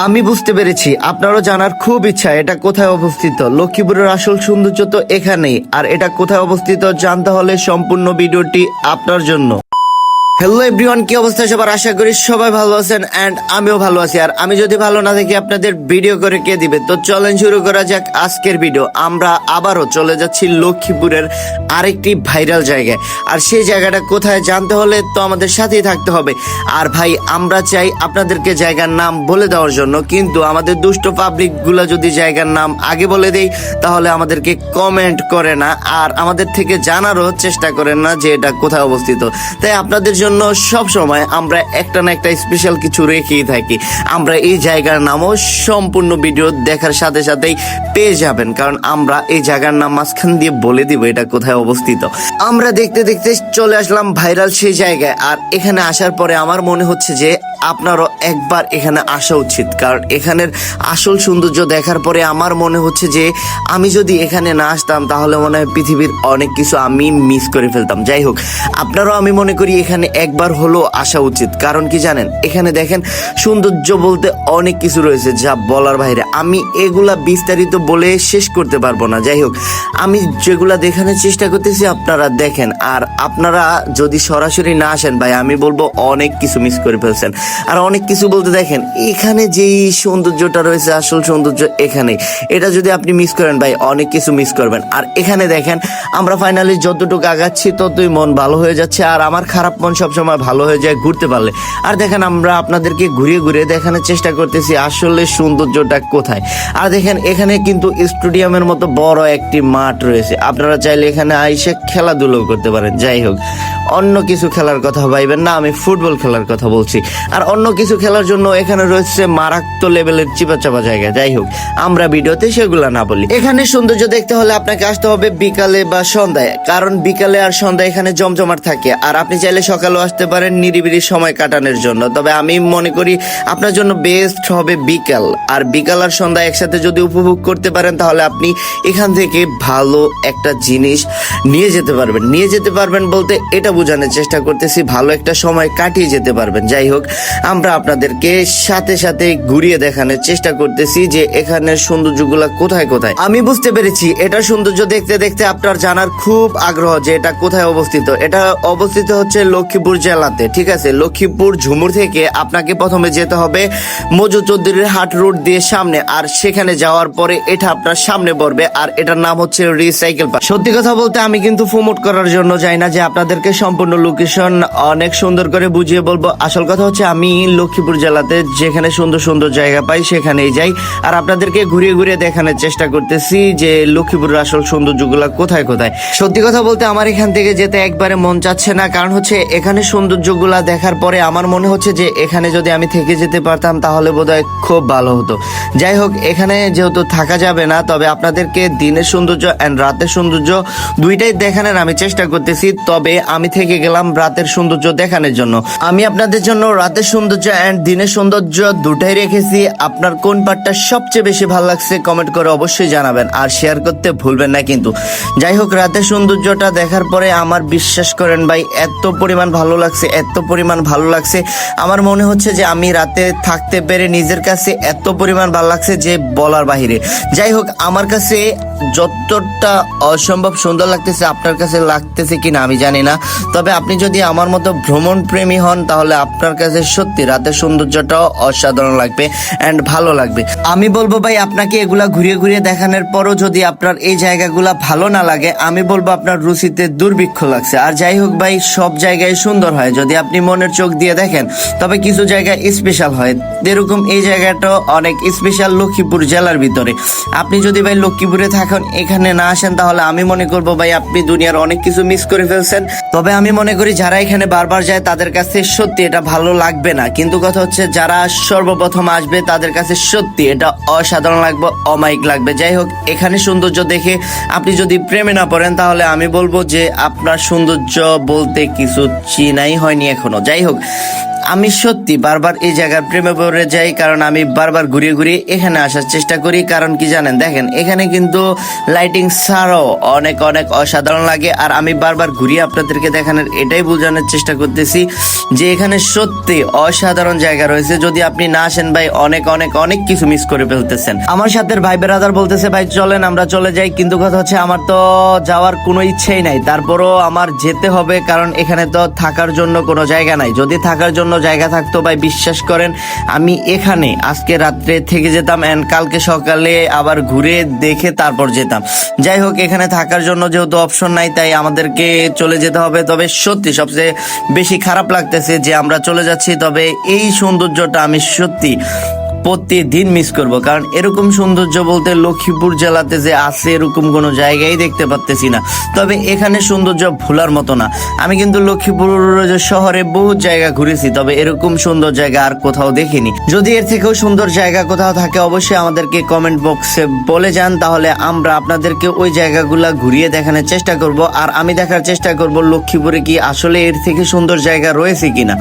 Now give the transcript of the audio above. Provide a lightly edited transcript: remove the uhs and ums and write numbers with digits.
আমি বুঝতে পেরেছি, আপনারও জানার খুব ইচ্ছা এটা কোথায় অবস্থিত। লক্ষ্মীপুরের আসল সৌন্দর্য তো এখানেই, আর এটা কোথায় অবস্থিত জানতে হলে সম্পূর্ণ ভিডিওটি আপনার জন্য। হ্যালো এভরিওয়ান, কি অবস্থা সবার? আশা করি সবাই ভালো আছেন এন্ড আমিও ভালো আছি। আর আমি যদি ভালো না থাকি আপনাদের ভিডিও করে কে দিবে? তো চলেন শুরু করা যাক আজকের ভিডিও। আমরা আবারও চলে যাচ্ছি লক্ষ্মীপুরের আরেকটি ভাইরাল জায়গায়, আর সেই জায়গাটা কোথায় জানতে হলে তো আমাদের সাথেই থাকতে হবে। আর ভাই, আমরা চাই আপনাদেরকে জায়গার নাম বলে দেওয়ার জন্য, কিন্তু আমাদের দুষ্ট পাবলিক গুলা যদি জায়গার নাম আগে বলে দেই তাহলে আমাদেরকে কমেন্ট করে না, আর আমাদের থেকে জানারও চেষ্টা করেন না যে এটা কোথায় অবস্থিত। তাই আপনাদের জন্য সব সময় আমরা একটা না একটা স্পেশাল কিছু রেখেই থাকি। আমরা এই জায়গার নামও সম্পূর্ণ ভিডিও দেখার সাথে সাথেই পেয়ে যাবেন, কারণ আমরা এই জায়গার নাম মাঝখান দিয়ে বলে দিব এটা কোথায় অবস্থিত। আমরা দেখতে দেখতে চলে আসলাম ভাইরাল সেই জায়গায়, আর এখানে আসার পরে আমার মনে হচ্ছে যে আপনারও একবার এখানে আসা উচিত, কারণ এখানের আসল সৌন্দর্য দেখার পরে আমার মনে হচ্ছে যে আমি যদি এখানে না আসতাম তাহলে মনে হয় পৃথিবীর অনেক কিছু আমি মিস করে ফেলতাম। যাই হোক, আপনারাও আমি মনে করি এখানে একবার হলো আসা উচিত। কারণ কি জানেন, এখানে দেখেন সৌন্দর্য বলতে অনেক কিছু রয়েছে যা বলার বাইরে। আমি এগুলা বিস্তারিত বলে শেষ করতে পারবো না। যাই হোক, আমি যেগুলা দেখানোর চেষ্টা করতেছি আপনারা দেখেন, আর আপনারা যদি সরাসরি না আসেন ভাই আমি বলবো অনেক কিছু মিস করে ফেলছেন। আর অনেক কিছু বলতে দেখেন এখানে যেই সৌন্দর্যটা রয়েছে, আসল সৌন্দর্য এখানে, এটা যদি আপনি মিস করেন ভাই অনেক কিছু মিস করবেন। আর এখানে দেখেন আমরা ফাইনালি যতটুকু আগাচ্ছি ততই মন ভালো হয়ে যাচ্ছে, আর আমার খারাপ মন সবসময় ভালো হয়ে যায় ঘুরতে পারলে। আর দেখেন আমরা আপনাদেরকে ঘুরিয়ে ঘুরিয়ে দেখানোর চেষ্টা করতেছি আসলে সৌন্দর্যটা কোথায়। আর দেখেন এখানে কিন্তু স্টেডিয়ামের মতো বড় একটি মাঠ রয়েছে, আপনারা চাইলে এখানে আইসে খেলাধুলো করতে পারেন। যাই হোক, অন্য কিছু খেলার কথা ভাইবেন না, আমি ফুটবল খেলার কথা বলছি। আর অন্য কিছু খেলার জন্য এখানে রয়েছে মারাত্মক লেভেলের চিপাচাপা জায়গা। যাই হোক, আমরা ভিডিওতে সেগুলা না বলি। এখানে সৌন্দর্য দেখতে হলে আপনাকে আসতে হবে বিকালে বা সন্ধ্যায়, কারণ বিকালে আর সন্ধ্যায় এখানে জমজমাট থাকে। আর আপনি চাইলে সকালেও আসতে পারেন নিরিবিলি সময় কাটানোর জন্য, তবে আমি মনে করি আপনার জন্য বেস্ট হবে বিকাল। আর বিকাল আর সন্ধ্যা একসাথে যদি উপভোগ করতে পারেন তাহলে আপনি এখান থেকে ভালো একটা জিনিস নিয়ে যেতে পারবেন বলতে এটা বোঝানোর চেষ্টা করতেছি ভালো একটা সময় কাটিয়ে যেতে পারবেন। যাই হোক, আমরা আপনাদেরকে সাথে সাথে ঘুরিয়ে দেখানোর চেষ্টা করতেছি যে এখানের সৌন্দর্যগুলা কোথায় কোথায়। আমি বুঝতে পেরেছি এটা সৌন্দর্য দেখতে দেখতে আপনার জানার খুব আগ্রহ যে এটা কোথায় অবস্থিত। এটা অবস্থিত হচ্ছে লক্ষ্মীপুর জেলাতে, ঠিক আছে। লক্ষ্মীপুর ঝুমুর থেকে আপনাকে প্রথমে যেতে হবে মজু চৌধুরীর হাট রোড দিয়ে সামনে, আর সেখানে যাওয়ার পরে এটা আপনার সামনে পড়বে, আর এটার নাম হচ্ছে রিসাইকেল পার্ক। সত্যি কথা বলতে আমি কিন্তু প্রমোট করার জন্য যাই না যে আপনাদেরকে সম্পূর্ণ লোকেশন অনেক সুন্দর করে বুঝিয়ে বলবো। আসল কথা হচ্ছে আমি লক্ষ্মীপুর জেলাতে যেখানে সুন্দর সুন্দর জায়গা পাই সেখানেই যাই, আর আপনাদেরকে ঘুরিয়ে ঘুরিয়ে দেখানোর চেষ্টা করতেছি যে লক্ষ্মীপুরের আসল সৌন্দর্যগুলা কোথায় কোথায়। সত্যি কথা বলতে আমার এখান থেকে যেতে একবারে মন চাচ্ছে না, কারণ হচ্ছে এখানে সৌন্দর্যগুলা দেখার পরে আমার মনে হচ্ছে যে এখানে যদি আমি থেকে যেতে পারতাম তাহলে বোধহয় খুব ভালো হতো। যাই হোক, এখানে যেহেতু থাকা যাবে না, তবে আপনাদেরকে দিনের সৌন্দর্য অ্যান্ড রাতের সৌন্দর্য দুইটাই দেখানোর আমি চেষ্টা করতেছি। তবে আমি থেকে গেলাম রাতের সৌন্দর্য দেখানোর জন্য। আমি আপনাদের জন্য রাতের সৌন্দর্য অ্যান্ড দিনের সৌন্দর্য দুটাই রেখেছি। আপনার কোন পার্টটা সবচেয়ে বেশি ভালো লাগছে কমেন্ট করে অবশ্যই জানাবেন, আর শেয়ার করতে ভুলবেন না কিন্তু। যাই হোক, রাতের সৌন্দর্যটা দেখার পরে আমার বিশ্বাস করেন ভাই এত পরিমাণ ভালো লাগছে, আমার মনে হচ্ছে যে আমি রাতে থাকতে পেরে নিজের কাছে এত পরিমাণ ভালো লাগছে যে বলার বাহিরে। যাই হোক, আমার কাছে যতটা অসম্ভব সুন্দর লাগতেছে আপনার কাছে লাগতেছে কিনা আমি জানি না, তবে আপনি যদি আমার মতো ভ্রমণ প্রেমী হন তাহলে আপনার কাছে সত্যি রাতের সৌন্দর্যটাও অসাধারণ লাগবে অ্যান্ড ভালো লাগবে। আমি বলবো ভাই আপনাকে এগুলা ঘুরিয়ে ঘুরিয়ে দেখানোর পরও যদি আপনার এই জায়গাগুলা ভালো না লাগে আমি বলবো আপনার রুচিতে দুর্ভিক্ষ লাগছে। আর যাই হোক ভাই, সব জায়গায় সুন্দর হয় যদি আপনি মনের চোখ দিয়ে দেখেন, তবে কিছু জায়গায় স্পেশাল হয়। এরকম এই জায়গাটা অনেক স্পেশাল লক্ষ্মীপুর জেলার ভিতরে। আপনি যদি ভাই লক্ষ্মীপুরে থাকেন এখানে না আসেন তাহলে আমি মনে করবো ভাই আপনি দুনিয়ার অনেক কিছু মিস করে ফেলছেন। তবে আমি মনে করি যারা এখানে বারবার যায় তাদের কাছে সত্যি এটা ভালো লাগবে না, কিন্তু কথা হচ্ছে যারা সর্বপ্রথম আসবে তাদের কাছে সত্যি এটা অসাধারণ লাগবে, অমায়িক লাগবে। যাই হোক, এখানে সৌন্দর্য দেখে আপনি যদি প্রেমে না পড়েন তাহলে আমি বলবো যে আপনার সৌন্দর্য বলতে কিছু চিনাই হয়নি এখনো। যাই হোক, আমি সত্যি বারবার এই জায়গার প্রেমে পড়ে যাই, কারণ আমি বারবার ঘুরিয়ে ঘুরিয়ে এখানে আসার চেষ্টা করি। কারণ কি জানেন, দেখেন এখানে কিন্তু লাইটিং ছাড়াও অনেক অনেক অসাধারণ লাগে। আর আমি বারবার ঘুরিয়ে আপনাদেরকে দেখানোর এটাই বোঝানোর চেষ্টা করতেছি যে এখানে সত্যি অসাধারণ জায়গা রয়েছে। যদি আপনি না আসেন ভাই, অনেক অনেক অনেক কিছু মিস করে ফেলতেছেন। আমার সাথে ভাই বেরাদার বলতেছে ভাই চলেন আমরা চলে যাই, কিন্তু কথা হচ্ছে আমার তো যাওয়ার কোনো ইচ্ছেই নাই, তারপরও আমার যেতে হবে, কারণ এখানে তো থাকার জন্য কোনো জায়গা নাই। যদি থাকার জন্য জায়গা থাকতো ভাই, বিশ্বাস করেন আমি এখানে আজকে রাত্রে থেকে যেতাম এন্ড কালকে সকালে আবার ঘুরে দেখে তারপর যেতাম। যাই হোক, এখানে থাকার জন্য যেহেতু অপশন নাই, তাই আমাদেরকে চলে যেতে হবে। তবে সত্যি সবচেয়ে বেশি খারাপ লাগতেছে যে আমরা চলে যাচ্ছি, তবে এই সৌন্দর্যটা আমি সত্যি প্রতিদিন মিস করব। কারণ এরকম সৌন্দর্য বলতে লক্ষ্মীপুর জেলাতে যে আছে এরকম কোনো জায়গায় দেখতে পাচ্তেছি না। তবে এখানে সৌন্দর্য ভোলার মতো না। আমি কিন্তু লক্ষ্মীপুর শহরে বহুত জায়গা ঘুরেছি, তবে এরকম সুন্দর জায়গা আর কোথাও দেখিনি। যদি এর থেকেও সুন্দর জায়গা কোথাও থাকে অবশ্যই আমাদেরকে কমেন্ট বক্সে বলে যান, তাহলে আমরা আপনাদেরকে ওই জায়গাগুলা ঘুরিয়ে দেখানোর চেষ্টা করব। আর আমি দেখার চেষ্টা করব লক্ষ্মীপুরে কি আসলে এর থেকে সুন্দর জায়গা রয়েছে কিনা।